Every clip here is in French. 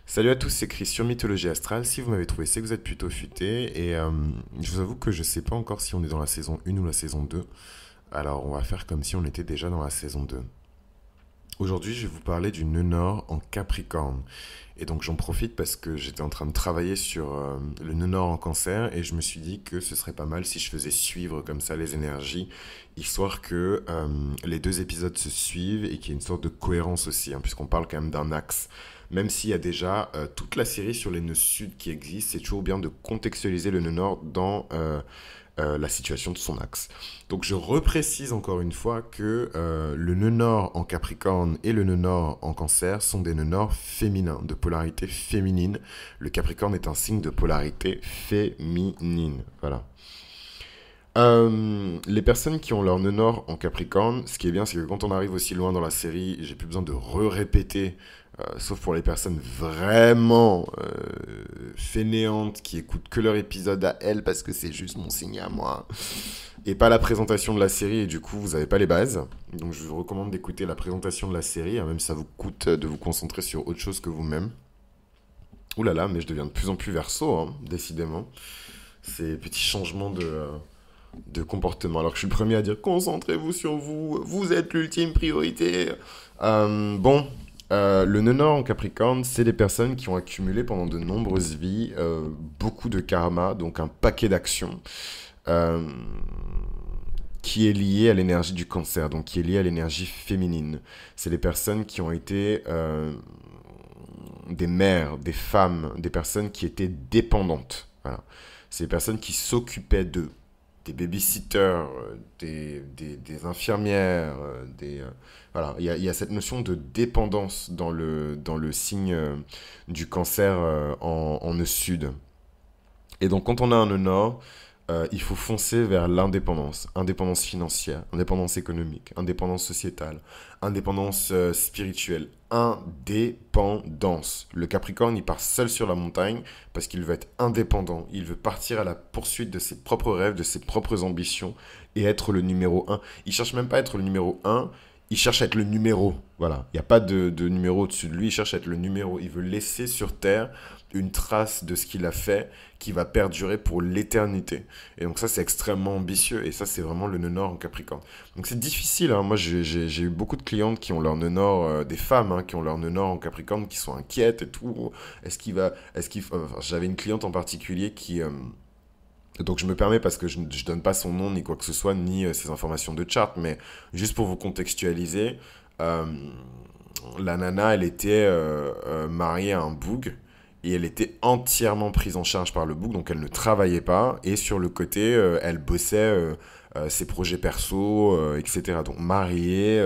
Salut à tous, c'est Chris sur Mythologie Astrale. Si vous m'avez trouvé, c'est que vous êtes plutôt futé. Et je vous avoue que je sais pas encore si on est dans la saison 1 ou la saison 2. Alors on va faire comme si on était déjà dans la saison 2. Aujourd'hui, je vais vous parler du nœud nord en Capricorne. Et donc j'en profite parce que j'étais en train de travailler sur le nœud nord en Cancer et je me suis dit que ce serait pas mal si je faisais suivre comme ça les énergies, histoire que les deux épisodes se suivent et qu'il y ait une sorte de cohérence aussi, hein, puisqu'on parle quand même d'un axe. Même s'il y a déjà toute la série sur les nœuds sud qui existe, c'est toujours bien de contextualiser le nœud nord dans la situation de son axe. Donc je reprécise encore une fois que le nœud nord en Capricorne et le nœud nord en Cancer sont des nœuds nord féminins, de polarité féminine. Le Capricorne est un signe de polarité féminine. Voilà. Les personnes qui ont leur nœud nord en Capricorne, ce qui est bien, c'est que quand on arrive aussi loin dans la série, j'ai plus besoin de répéter, sauf pour les personnes vraiment fainéantes qui écoutent que leur épisode à elles parce que c'est juste mon signe à moi et pas la présentation de la série et du coup vous n'avez pas les bases. Donc je vous recommande d'écouter la présentation de la série, hein, même si ça vous coûte de vous concentrer sur autre chose que vous-même. Ouh là là, mais je deviens de plus en plus verso, hein, décidément. Ces petits changements de comportement. Alors que je suis le premier à dire concentrez-vous sur vous, vous êtes l'ultime priorité. Bon, le nœud nord en Capricorne, c'est des personnes qui ont accumulé pendant de nombreuses vies beaucoup de karma, donc un paquet d'actions. euh, qui est lié à l'énergie du cancer, donc qui est lié à l'énergie féminine. C'est les personnes qui ont été des mères, des femmes, des personnes qui étaient dépendantes. Voilà. C'est des personnes qui s'occupaient d'eux, des babysitters, des infirmières, voilà. Il y a cette notion de dépendance dans le signe du cancer en nœud sud. Et donc quand on a un nœud nord, il faut foncer vers l'indépendance. Indépendance financière, indépendance économique, indépendance sociétale, indépendance spirituelle. Indépendance. Le Capricorne, il part seul sur la montagne parce qu'il veut être indépendant. Il veut partir à la poursuite de ses propres rêves, de ses propres ambitions et être le numéro un. Il cherche même pas à être le numéro un, il cherche à être le numéro. Voilà. Il n'y a pas de numéro au-dessus de lui, il cherche à être le numéro. Il veut laisser sur Terre une trace de ce qu'il a fait qui va perdurer pour l'éternité. Et donc ça, c'est extrêmement ambitieux. Et ça, c'est vraiment le nœud nord en Capricorne. Donc c'est difficile, hein. Moi, j'ai eu beaucoup de clientes qui ont leur nœud nord, des femmes hein, qui ont leur nœud nord en Capricorne, qui sont inquiètes et tout. Enfin, j'avais une cliente en particulier qui... donc je me permets parce que je ne donne pas son nom ni quoi que ce soit, ni ses informations de chart, mais juste pour vous contextualiser, euh, la nana, elle était mariée à un boug et elle était entièrement prise en charge par le boug, donc elle ne travaillait pas et sur le côté, elle bossait ses projets perso, etc. Donc mariée,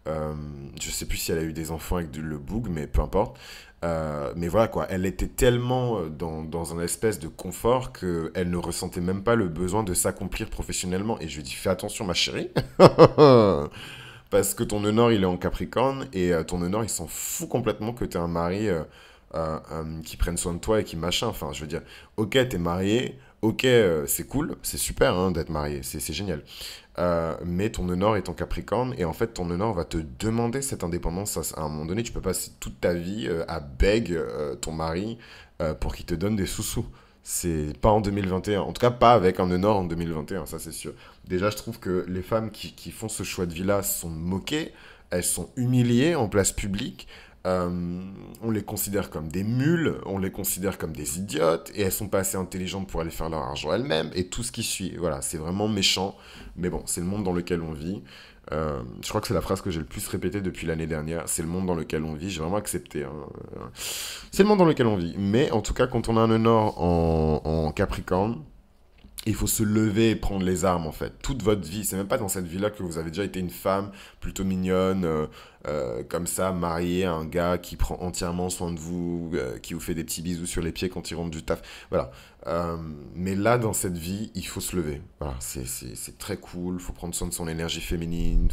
je sais plus si elle a eu des enfants avec le boug, mais peu importe. Mais voilà quoi, elle était tellement dans un espèce de confort qu'elle ne ressentait même pas le besoin de s'accomplir professionnellement. Et je lui ai dit, fais attention ma chérie, parce que ton nœud nord il est en Capricorne et ton nœud nord il s'en fout complètement que tu aies un mari qui prenne soin de toi et qui machin. Enfin, je veux dire, ok, t'es marié, ok, c'est cool, c'est super hein, d'être marié, c'est génial. Mais ton nœud nord est en Capricorne et en fait ton nœud nord va te demander cette indépendance à un moment donné. Tu peux passer toute ta vie à beg ton mari pour qu'il te donne des sous-sous. C'est pas en 2021, en tout cas pas avec un nœud nord en 2021, ça c'est sûr. Déjà, je trouve que les femmes qui font ce choix de vie-là sont moquées, elles sont humiliées en place publique. On les considère comme des mules, on les considère comme des idiotes, et elles sont pas assez intelligentes pour aller faire leur argent elles-mêmes, et tout ce qui suit. Voilà, c'est vraiment méchant, mais bon, c'est le monde dans lequel on vit. Je crois que c'est la phrase que j'ai le plus répétée depuis l'année dernière. C'est le monde dans lequel on vit. J'ai vraiment accepté, hein. C'est le monde dans lequel on vit. Mais en tout cas, quand on a un nœud nord en Capricorne, il faut se lever et prendre les armes en fait. Toute votre vie, c'est même pas dans cette vie-là que vous avez déjà été une femme plutôt mignonne, comme ça, mariée à un gars qui prend entièrement soin de vous, qui vous fait des petits bisous sur les pieds quand il rentre du taf. Voilà. Mais là, dans cette vie, il faut se lever. Voilà, c'est très cool, il faut prendre soin de son énergie féminine,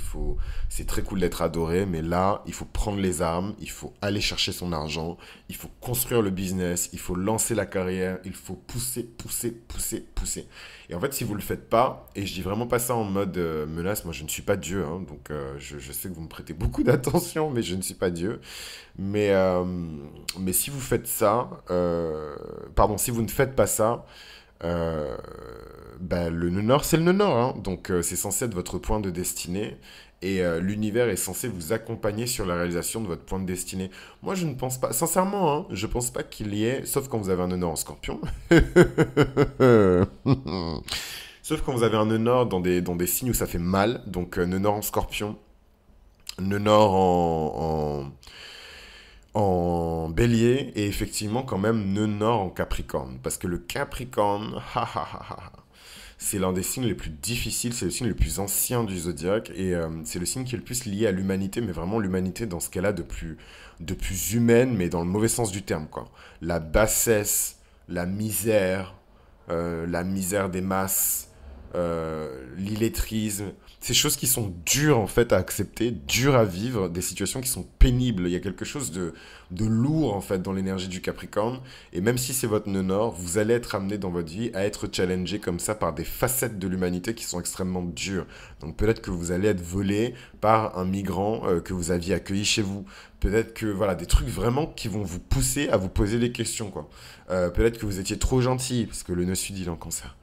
c'est très cool d'être adoré, mais là, il faut prendre les armes, il faut aller chercher son argent, il faut construire le business, il faut lancer la carrière, il faut pousser, pousser, pousser, pousser. Et en fait, si vous ne le faites pas, et je dis vraiment pas ça en mode menace, moi je ne suis pas Dieu, hein, donc je sais que vous me prêtez beaucoup attention, mais je ne suis pas Dieu. Mais, euh, mais si vous faites ça, pardon, si vous ne faites pas ça, euh, ben, le nœud nord, c'est le nœud nord, hein. Donc c'est censé être votre point de destinée. Et l'univers est censé vous accompagner sur la réalisation de votre point de destinée. Moi, je ne pense pas, sincèrement, hein, je pense pas qu'il y ait, sauf quand vous avez un nœud nord en scorpion. Sauf quand vous avez un nœud nord dans des signes où ça fait mal. Donc nœud nord en scorpion, nœud nord en bélier et effectivement quand même nœud nord en capricorne. Parce que le capricorne, c'est l'un des signes les plus difficiles, c'est le signe le plus ancien du zodiaque et c'est le signe qui est le plus lié à l'humanité, mais vraiment l'humanité dans ce qu'elle a de plus humaine, mais dans le mauvais sens du terme, quoi. La bassesse, la misère des masses, l'illettrisme, ces choses qui sont dures en fait à accepter, dures à vivre, des situations qui sont pénibles. Il y a quelque chose de lourd en fait dans l'énergie du Capricorne. Et même si c'est votre nœud nord, vous allez être amené dans votre vie à être challengé comme ça par des facettes de l'humanité qui sont extrêmement dures. Donc peut-être que vous allez être volé par un migrant que vous aviez accueilli chez vous. Peut-être que voilà, des trucs vraiment qui vont vous pousser à vous poser des questions, quoi. Peut-être que vous étiez trop gentil, parce que le nœud sud il est en cancer.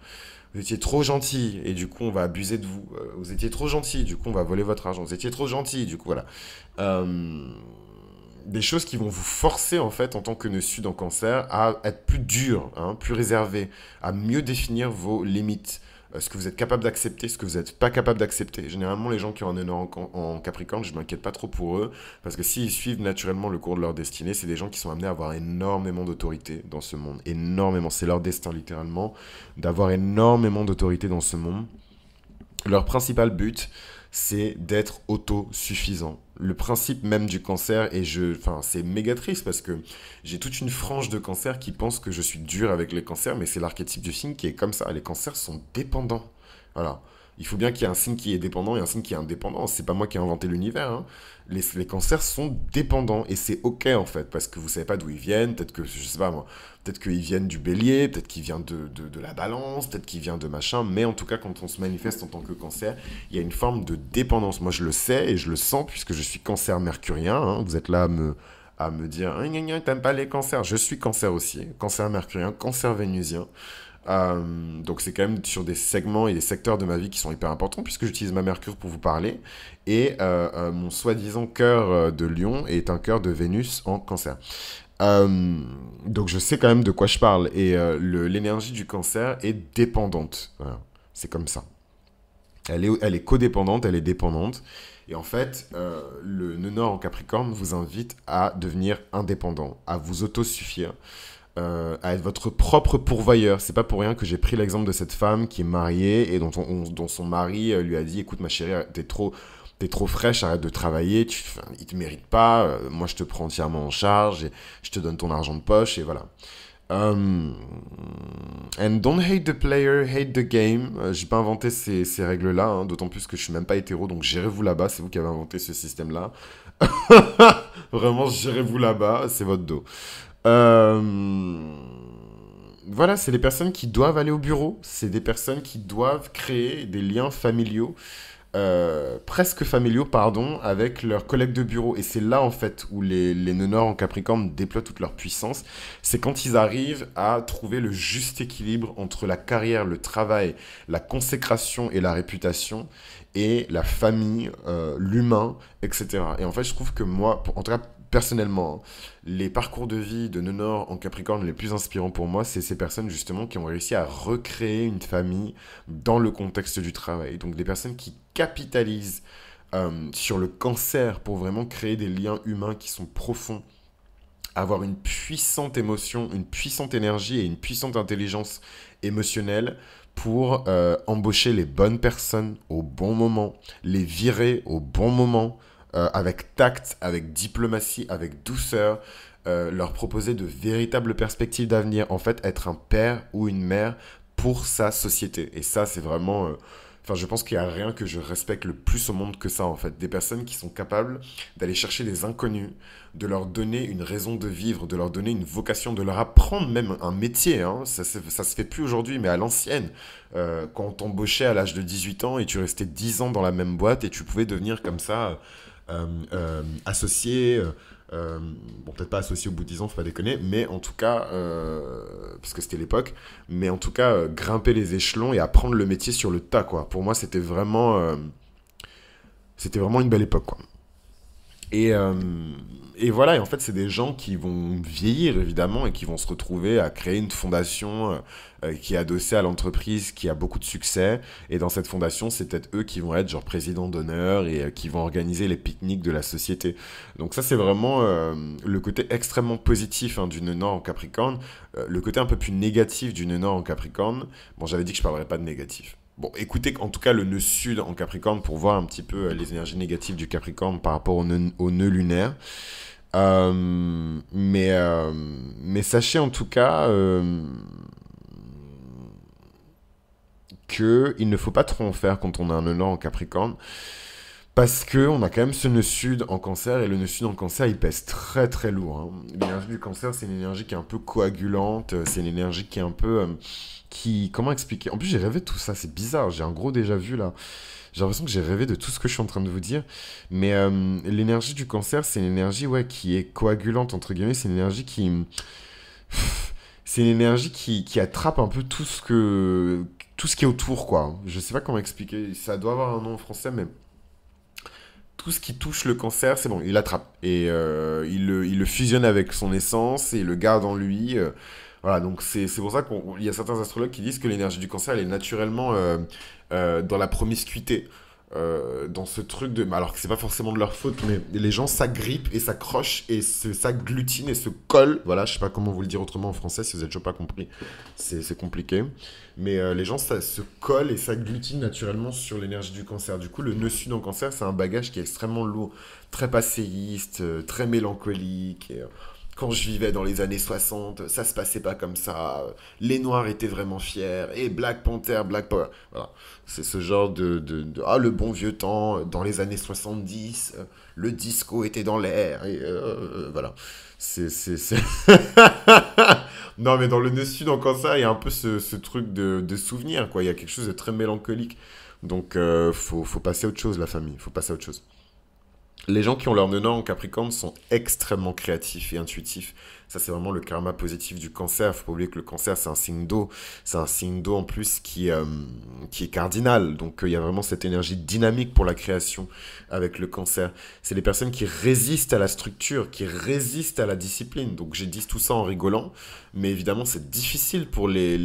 Vous étiez trop gentil et du coup on va abuser de vous. Vous étiez trop gentil, du coup on va voler votre argent. Vous étiez trop gentil, du coup voilà. Euh, des choses qui vont vous forcer en fait en tant que nœud sud en cancer à être plus dur, hein, plus réservé, à mieux définir vos limites. Ce que vous êtes capable d'accepter, ce que vous n'êtes pas capable d'accepter. Généralement, les gens qui ont un nœud nord en Capricorne, je m'inquiète pas trop pour eux, parce que s'ils suivent naturellement le cours de leur destinée, c'est des gens qui sont amenés à avoir énormément d'autorité dans ce monde. Énormément, c'est leur destin littéralement, d'avoir énormément d'autorité dans ce monde. Leur principal but, c'est d'être autosuffisant. Le principe même du cancer, enfin, c'est méga triste parce que j'ai toute une frange de cancers qui pense que je suis dur avec les cancers, mais c'est l'archétype du signe qui est comme ça. Les cancers sont dépendants. Voilà. Il faut bien qu'il y ait un signe qui est dépendant et un signe qui est indépendant. C'est pas moi qui ai inventé l'univers, hein. Les cancers sont dépendants et c'est ok en fait parce que vous savez pas d'où ils viennent. Peut-être que, je sais pas moi, peut-être qu'ils viennent du bélier, peut-être qu'ils viennent de la balance, peut-être qu'ils viennent de machin. Mais en tout cas, quand on se manifeste en tant que cancer, il y a une forme de dépendance. Moi, je le sais et je le sens puisque je suis cancer mercurien, hein. Vous êtes là à me dire, ah, gna, gna, t'aimes pas les cancers. Je suis cancer aussi, cancer mercurien, cancer vénusien. Donc c'est quand même sur des segments et des secteurs de ma vie qui sont hyper importants puisque j'utilise ma Mercure pour vous parler et mon soi-disant cœur de Lion est un cœur de Vénus en cancer. Donc je sais quand même de quoi je parle et l'énergie du cancer est dépendante. Voilà. C'est comme ça. Elle est codépendante, elle est dépendante. Et en fait, le nœud nord en Capricorne vous invite à devenir indépendant, à vous autosuffire, à être votre propre pourvoyeur. C'est pas pour rien que j'ai pris l'exemple de cette femme qui est mariée et dont son mari lui a dit, écoute ma chérie, t'es trop fraîche, arrête de travailler, enfin, il te mérite pas, moi je te prends entièrement en charge, et je te donne ton argent de poche, et voilà. And don't hate the player, hate the game. J'ai pas inventé ces règles-là, hein, d'autant plus que je suis même pas hétéro, donc gérez-vous là-bas, c'est vous qui avez inventé ce système-là. Vraiment, gérez-vous là-bas, c'est votre dos. Euh, Voilà, c'est des personnes qui doivent aller au bureau, c'est des personnes qui doivent créer des liens familiaux, presque familiaux, pardon, avec leurs collègues de bureau. Et c'est là, en fait, où les nœuds nord en Capricorne déploient toute leur puissance. C'est quand ils arrivent à trouver le juste équilibre entre la carrière, le travail, la consécration et la réputation, et la famille, l'humain, etc. Et en fait, je trouve que moi, en tout cas, personnellement, hein, les parcours de vie de nœuds nord en Capricorne les plus inspirants pour moi, c'est ces personnes justement qui ont réussi à recréer une famille dans le contexte du travail. Donc des personnes qui capitalisent sur le cancer pour vraiment créer des liens humains qui sont profonds, avoir une puissante émotion, une puissante énergie et une puissante intelligence émotionnelle pour embaucher les bonnes personnes au bon moment, les virer au bon moment, avec tact, avec diplomatie, avec douceur, leur proposer de véritables perspectives d'avenir, en fait, être un père ou une mère pour sa société. Et ça, c'est vraiment... Enfin, je pense qu'il n'y a rien que je respecte le plus au monde que ça, en fait. Des personnes qui sont capables d'aller chercher des inconnus, de leur donner une raison de vivre, de leur donner une vocation, de leur apprendre même un métier, hein. Ça se fait plus aujourd'hui, mais à l'ancienne. Quand on t'embauchait à l'âge de 18 ans et tu restais 10 ans dans la même boîte et tu pouvais devenir comme ça associé, bon peut-être pas associé au bout de 10 ans, faut pas déconner, mais en tout cas, parce que c'était l'époque, mais en tout cas, grimper les échelons et apprendre le métier sur le tas, quoi. Pour moi, c'était vraiment une belle époque, quoi. Et, euh, et voilà, et en fait, c'est des gens qui vont vieillir, évidemment, et qui vont se retrouver à créer une fondation qui est adossée à l'entreprise, qui a beaucoup de succès. Et dans cette fondation, c'est peut-être eux qui vont être genre président d'honneur et qui vont organiser les pique-niques de la société. Donc ça, c'est vraiment le côté extrêmement positif hein, du nœud nord en Capricorne. Le côté un peu plus négatif du nœud nord en Capricorne, bon, j'avais dit que je parlerais pas de négatif. Bon, écoutez en tout cas le nœud sud en Capricorne pour voir un petit peu les énergies négatives du Capricorne par rapport au nœud lunaire. Mais sachez en tout cas qu'il ne faut pas trop en faire quand on a un nœud nord en Capricorne. Parce que on a quand même ce nœud sud en cancer, et le nœud sud en cancer, il pèse très très lourd. Hein. L'énergie du cancer, c'est une énergie qui est un peu coagulante, c'est une énergie qui est un peu... comment expliquer? En plus, j'ai rêvé de tout ça, c'est bizarre, j'ai un gros déjà vu là. J'ai l'impression que j'ai rêvé de tout ce que je suis en train de vous dire. Mais l'énergie du cancer, c'est une énergie ouais, qui est coagulante, entre guillemets, c'est une énergie qui... C'est une énergie qui attrape un peu tout ce qui est autour, quoi. Je sais pas comment expliquer, ça doit avoir un nom en français, mais tout ce qui touche le cancer, c'est bon, il l'attrape. Et il le fusionne avec son essence et il le garde en lui. Voilà, donc c'est pour ça qu'il y a certains astrologues qui disent que l'énergie du cancer, elle est naturellement dans la promiscuité. Dans ce truc de... Alors que c'est pas forcément de leur faute, mais les gens s'agrippent et s'accrochent et s'agglutinent et se collent. Voilà, je sais pas comment vous le dire autrement en français, si vous avez toujours pas compris, c'est compliqué. Mais les gens ça, se collent et s'agglutinent naturellement sur l'énergie du cancer. Du coup, le nœud sud en cancer, c'est un bagage qui est extrêmement lourd, très passéiste, très mélancolique. Quand je vivais dans les années 60, ça se passait pas comme ça. Les Noirs étaient vraiment fiers. Et Black Panther, Black Power. Voilà. C'est ce genre ah, le bon vieux temps, dans les années 70, le disco était dans l'air. Et voilà. C'est... Non, mais dans le nœud sud, encore ça, il y a un peu ce truc de souvenir, quoi. Il y a quelque chose de très mélancolique. Donc, faut passer à autre chose, la famille. Faut passer à autre chose. Les gens qui ont leur nœud nord en Capricorne sont extrêmement créatifs et intuitifs. Ça, c'est vraiment le karma positif du cancer. Faut pas oublier que le cancer, c'est un signe d'eau. C'est un signe d'eau en plus qui est cardinal. Donc, il y a vraiment cette énergie dynamique pour la création avec le cancer. C'est les personnes qui résistent à la structure, qui résistent à la discipline. Donc, j'ai dit tout ça en rigolant. Mais évidemment, c'est difficile pour les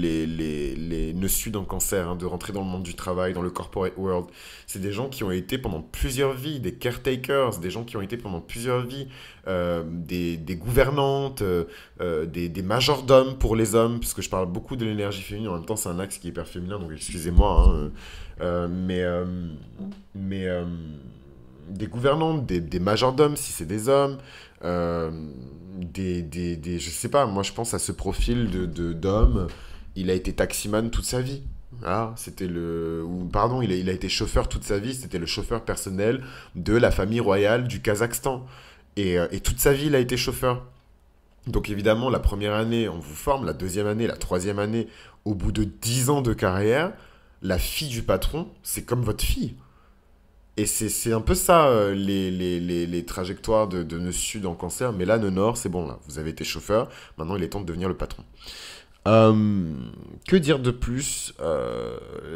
nœuds sud en cancer hein, de rentrer dans le monde du travail, dans le corporate world. C'est des gens qui ont été pendant plusieurs vies, des caretakers, des gens qui ont été pendant plusieurs vies, des gouvernantes, des majordomes pour les hommes, puisque je parle beaucoup de l'énergie féminine, en même temps c'est un axe qui est hyper féminin, donc excusez-moi, hein, euh, mais, euh, mais des gouvernantes, des majordomes si c'est des hommes, euh, je sais pas, moi je pense à ce profil d'homme, il a été taximan toute sa vie. Ah, pardon, il a été chauffeur toute sa vie, c'était le chauffeur personnel de la famille royale du Kazakhstan. Et toute sa vie, il a été chauffeur. Donc évidemment, la première année, on vous forme, la deuxième année, la troisième année, au bout de 10 ans de carrière, la fille du patron, c'est comme votre fille. Et c'est un peu ça, les trajectoires de nœud sud en cancer. Mais là, nœud nord, c'est bon, là, vous avez été chauffeur, maintenant il est temps de devenir le patron. Euh, que dire de plus?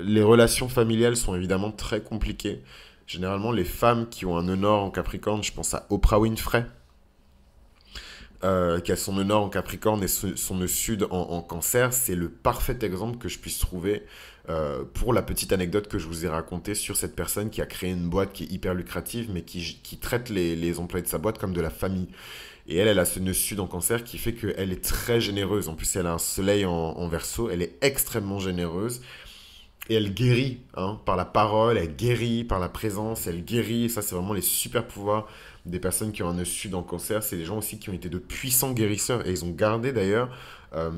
Les relations familiales sont évidemment très compliquées. Généralement, les femmes qui ont un nœud nord en Capricorne, je pense à Oprah Winfrey, qui a son nœud nord en Capricorne et son nœud sud en Cancer, c'est le parfait exemple que je puisse trouver pour la petite anecdote que je vous ai racontée sur cette personne qui a créé une boîte qui est hyper lucrative, mais qui traite les employés de sa boîte comme de la famille. Et elle a ce nœud sud en Cancer qui fait qu'elle est très généreuse. En plus, elle a un soleil en Verseau, elle est extrêmement généreuse. Et elle guérit hein, par la parole, elle guérit par la présence, elle guérit. Et ça, c'est vraiment les super pouvoirs des personnes qui ont un nœud sud en cancer. C'est des gens aussi qui ont été de puissants guérisseurs. Et ils ont gardé d'ailleurs,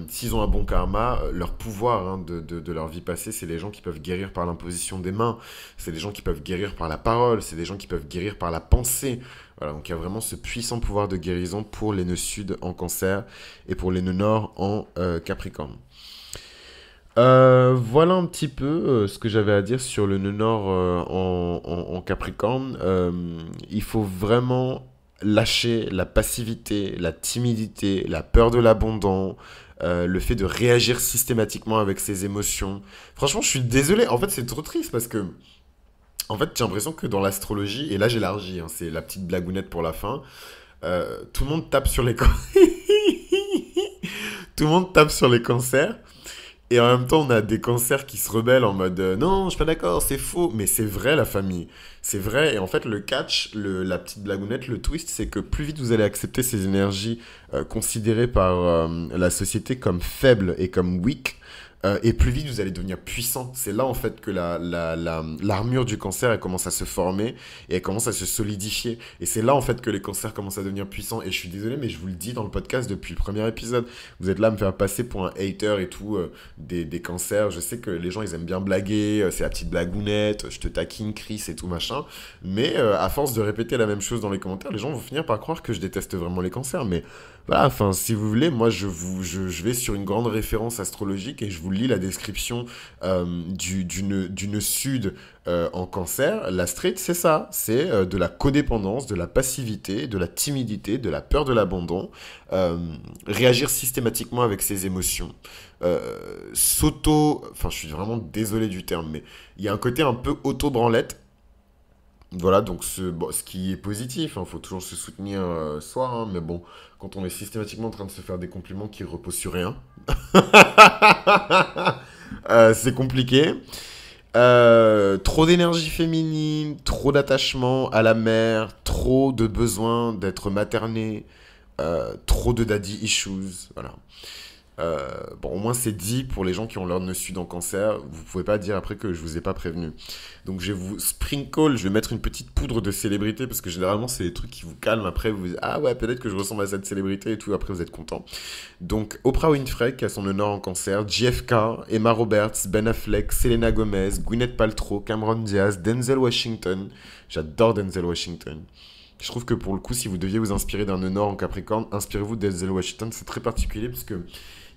s'ils ont un bon karma, leur pouvoir hein, de leur vie passée. C'est les gens qui peuvent guérir par l'imposition des mains. C'est des gens qui peuvent guérir par la parole. C'est des gens qui peuvent guérir par la pensée. Voilà, donc il y a vraiment ce puissant pouvoir de guérison pour les nœuds sud en cancer et pour les nœuds nord en Capricorne. Voilà un petit peu ce que j'avais à dire sur le nœud nord en Capricorne. Il faut vraiment lâcher la passivité, la timidité, la peur de l'abandon, le fait de réagir systématiquement avec ses émotions. Franchement, je suis désolé. En fait, c'est trop triste parce que, en fait, j'ai l'impression que dans l'astrologie, et là j'élargis, hein, c'est la petite blagounette pour la fin, tout le monde tape sur les tout le monde tape sur les cancers. Et en même temps, on a des cancers qui se rebellent en mode non, je suis pas d'accord, c'est faux. Mais c'est vrai, la famille. C'est vrai. Et en fait, le catch, la petite blagounette, le twist, c'est que plus vite vous allez accepter ces énergies considérées par la société comme faibles et comme weak, et plus vite vous allez devenir puissant. C'est là en fait que l'armure du cancer elle commence à se former et elle commence à se solidifier. Et c'est là en fait que les cancers commencent à devenir puissants. Et je suis désolé, mais je vous le dis dans le podcast depuis le premier épisode. Vous êtes là à me faire passer pour un hater et tout des cancers. Je sais que les gens ils aiment bien blaguer, c'est la petite blagounette, je te taquine, Chris et tout machin. Mais à force de répéter la même chose dans les commentaires, les gens vont finir par croire que je déteste vraiment les cancers. Mais voilà, enfin, si vous voulez, moi je vais sur une grande référence astrologique et je vous lis la description du nœud sud en cancer. La street, c'est ça, c'est de la codépendance, de la passivité, de la timidité, de la peur de l'abandon, euh, réagir systématiquement avec ses émotions, enfin je suis vraiment désolé du terme, mais il y a un côté un peu auto-branlette. Voilà, donc bon, ce qui est positif, il faut toujours se soutenir soi, hein, mais bon, quand on est systématiquement en train de se faire des compliments qui reposent sur rien, c'est compliqué. Trop d'énergie féminine, trop d'attachement à la mère, trop de besoin d'être materné, trop de daddy issues, voilà. Bon, au moins c'est dit pour les gens qui ont leur nœud sud en cancer. Vous pouvez pas dire après que je vous ai pas prévenu. Donc je vais vous sprinkle, je vais mettre une petite poudre de célébrité parce que généralement c'est des trucs qui vous calment. Après vous dites ah ouais peut-être que je ressemble à cette célébrité et tout. Après vous êtes content. Donc Oprah Winfrey qui a son nœud nord en cancer, JFK, Emma Roberts, Ben Affleck, Selena Gomez, Gwyneth Paltrow, Cameron Diaz, Denzel Washington. J'adore Denzel Washington. Je trouve que pour le coup, si vous deviez vous inspirer d'un nœud nord en Capricorne, inspirez-vous de Denzel Washington. C'est très particulier parce que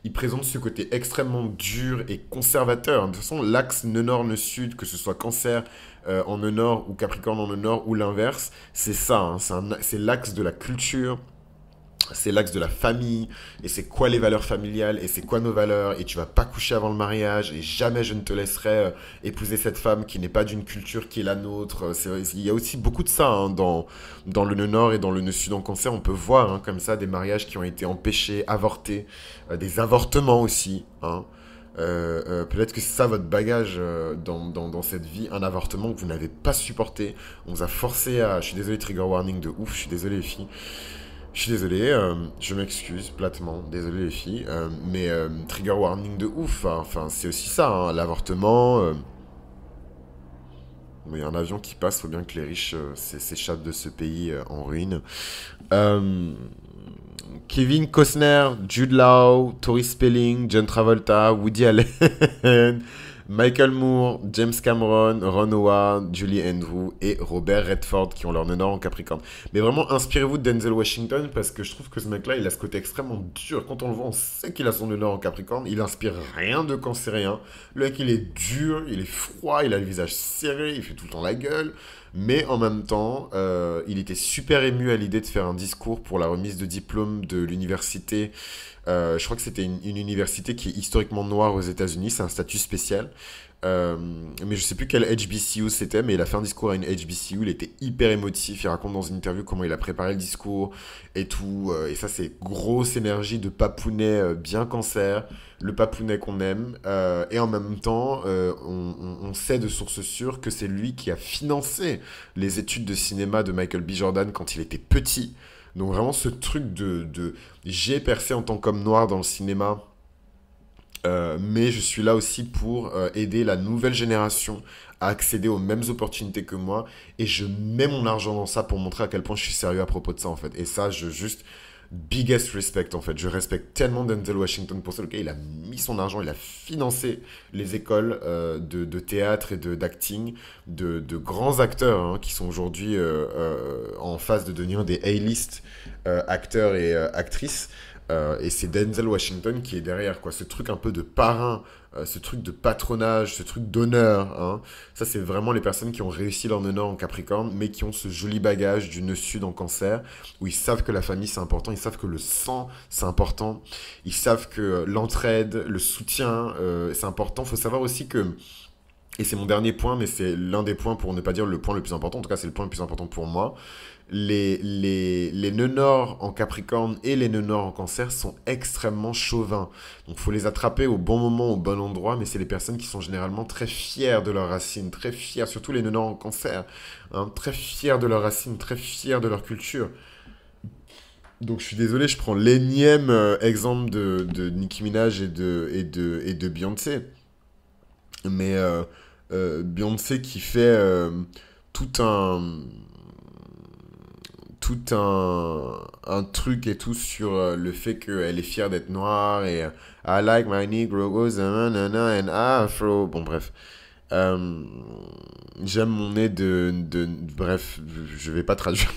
il présente ce côté extrêmement dur et conservateur. De toute façon, l'axe nœud nord, nœud sud, que ce soit Cancer en nœud nord ou Capricorne en nœud nord ou l'inverse, c'est ça. Hein. C'est l'axe de la culture, c'est l'axe de la famille, et c'est quoi les valeurs familiales, et c'est quoi nos valeurs, et tu vas pas coucher avant le mariage, et jamais je ne te laisserai épouser cette femme qui n'est pas d'une culture qui est la nôtre. Il y a aussi beaucoup de ça hein, dans le nœud nord et dans le nœud sud en cancer. On peut voir hein, comme ça des mariages qui ont été empêchés, avortés, des avortements aussi. Hein. Peut-être que c'est ça votre bagage dans cette vie, un avortement que vous n'avez pas supporté. On vous a forcé à... Je suis désolé, trigger warning de ouf, je suis désolé les filles. Je suis désolé, je m'excuse platement, désolé les filles, mais trigger warning de ouf, hein. Enfin c'est aussi ça, hein, l'avortement, il y a un avion qui passe, faut bien que les riches s'échappent de ce pays en ruine. Euh, Kevin Costner, Jude Law, Tori Spelling, John Travolta, Woody Allen, Michael Moore, James Cameron, Ron Howard, Julie Andrews et Robert Redford qui ont leur nœud nord en Capricorne. Mais vraiment, inspirez-vous de Denzel Washington parce que je trouve que ce mec-là, il a ce côté extrêmement dur. Quand on le voit, on sait qu'il a son nœud nord en Capricorne. Il inspire rien de cancérien. Le mec, il est dur, il est froid, il a le visage serré, il fait tout le temps la gueule. Mais en même temps, il était super ému à l'idée de faire un discours pour la remise de diplôme de l'université. Je crois que c'était une université qui est historiquement noire aux États-Unis, c'est un statut spécial. Euh, mais je sais plus quel HBCU c'était, mais il a fait un discours à une HBCU, il était hyper émotif, il raconte dans une interview comment il a préparé le discours et tout. Et ça, c'est grosse énergie de papounet bien cancer, le papounet qu'on aime. Et en même temps, on sait de sources sûres que c'est lui qui a financé les études de cinéma de Michael B. Jordan quand il était petit. Donc vraiment ce truc de j'ai percé en tant qu'homme noir dans le cinéma, mais je suis là aussi pour aider la nouvelle génération à accéder aux mêmes opportunités que moi, et je mets mon argent dans ça pour montrer à quel point je suis sérieux à propos de ça en fait. Et ça, biggest respect en fait. Je respecte tellement Denzel Washington pour ça. Le gars, il a mis son argent, il a financé les écoles de théâtre et d'acting de grands acteurs hein, qui sont aujourd'hui en phase de devenir des A-list acteurs et actrices. Et c'est Denzel Washington qui est derrière, quoi. Ce truc un peu de parrain, ce truc de patronage, ce truc d'honneur, hein. Ça, c'est vraiment les personnes qui ont réussi leur honneur en Capricorne, mais qui ont ce joli bagage du nœud sud en Cancer, où ils savent que la famille, c'est important, ils savent que le sang, c'est important, ils savent que l'entraide, le soutien, c'est important. Il faut savoir aussi que et c'est mon dernier point, mais c'est l'un des points, pour ne pas dire le point le plus important, en tout cas c'est le point le plus important pour moi. Les nœuds nord en Capricorne et les nœuds nord en Cancer sont extrêmement chauvins. Donc il faut les attraper au bon moment, au bon endroit, mais c'est les personnes qui sont généralement très fières de leurs racines, très fières, surtout les nœuds nord en Cancer, hein, très fiers de leurs racines, très fiers de leur culture. Donc je suis désolé, je prends l'énième exemple de Nicki Minaj et de Beyoncé. Mais Beyoncé qui fait tout un, un truc et tout sur le fait qu'elle est fière d'être noire et I like my Negroes and Afro. Bon, bref. Euh, J'aime mon nez bref, je vais pas traduire.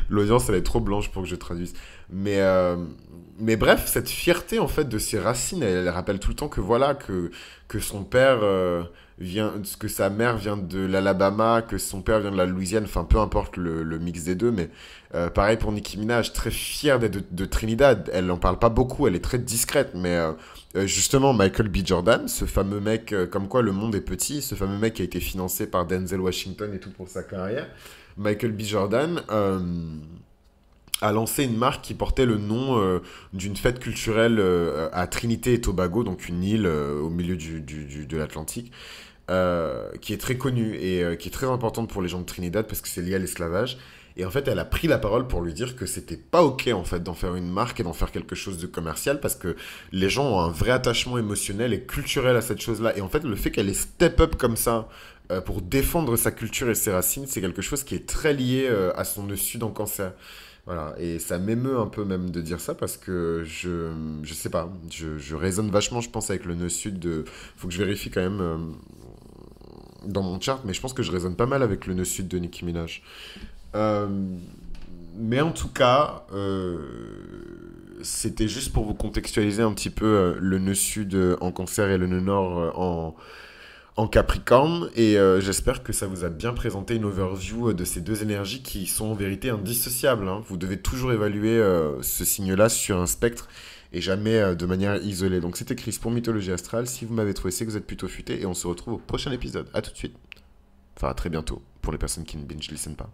L'audience, elle est trop blanche pour que je traduise. Mais, euh, mais bref, cette fierté, en fait, de ses racines, elle rappelle tout le temps que voilà, que son père que sa mère vient de l'Alabama, que son père vient de la Louisiane, enfin, peu importe le mix des deux, mais pareil pour Nicki Minaj, très fière d'être de Trinidad. Elle n'en parle pas beaucoup, elle est très discrète, mais justement, Michael B. Jordan, ce fameux mec, comme quoi le monde est petit, ce fameux mec qui a été financé par Denzel Washington et tout pour sa carrière, Michael B. Jordan a lancé une marque qui portait le nom d'une fête culturelle à Trinité et Tobago, donc une île au milieu de l'Atlantique, qui est très connue et qui est très importante pour les gens de Trinidad parce que c'est lié à l'esclavage. Et en fait, elle a pris la parole pour lui dire que c'était pas ok en fait d'en faire une marque et d'en faire quelque chose de commercial parce que les gens ont un vrai attachement émotionnel et culturel à cette chose-là. Et en fait, le fait qu'elle ait step up comme ça pour défendre sa culture et ses racines, c'est quelque chose qui est très lié à son nœud sud en Cancer. Voilà, et ça m'émeut un peu même de dire ça parce que je sais pas, je résonne vachement, je pense, avec le nœud sud de. Faut que je vérifie quand même dans mon chart, mais je pense que je résonne pas mal avec le nœud sud de Nicki Minaj. Euh, mais en tout cas, c'était juste pour vous contextualiser un petit peu le nœud sud en Cancer et le nœud nord en Capricorne et j'espère que ça vous a bien présenté une overview de ces deux énergies qui sont en vérité indissociables, hein. Vous devez toujours évaluer ce signe-là sur un spectre et jamais de manière isolée. Donc c'était Chris pour Mythologie Astrale. Si vous m'avez trouvé, c'est que vous êtes plutôt futé et on se retrouve au prochain épisode. À tout de suite. Enfin, à très bientôt pour les personnes qui ne binge listen pas.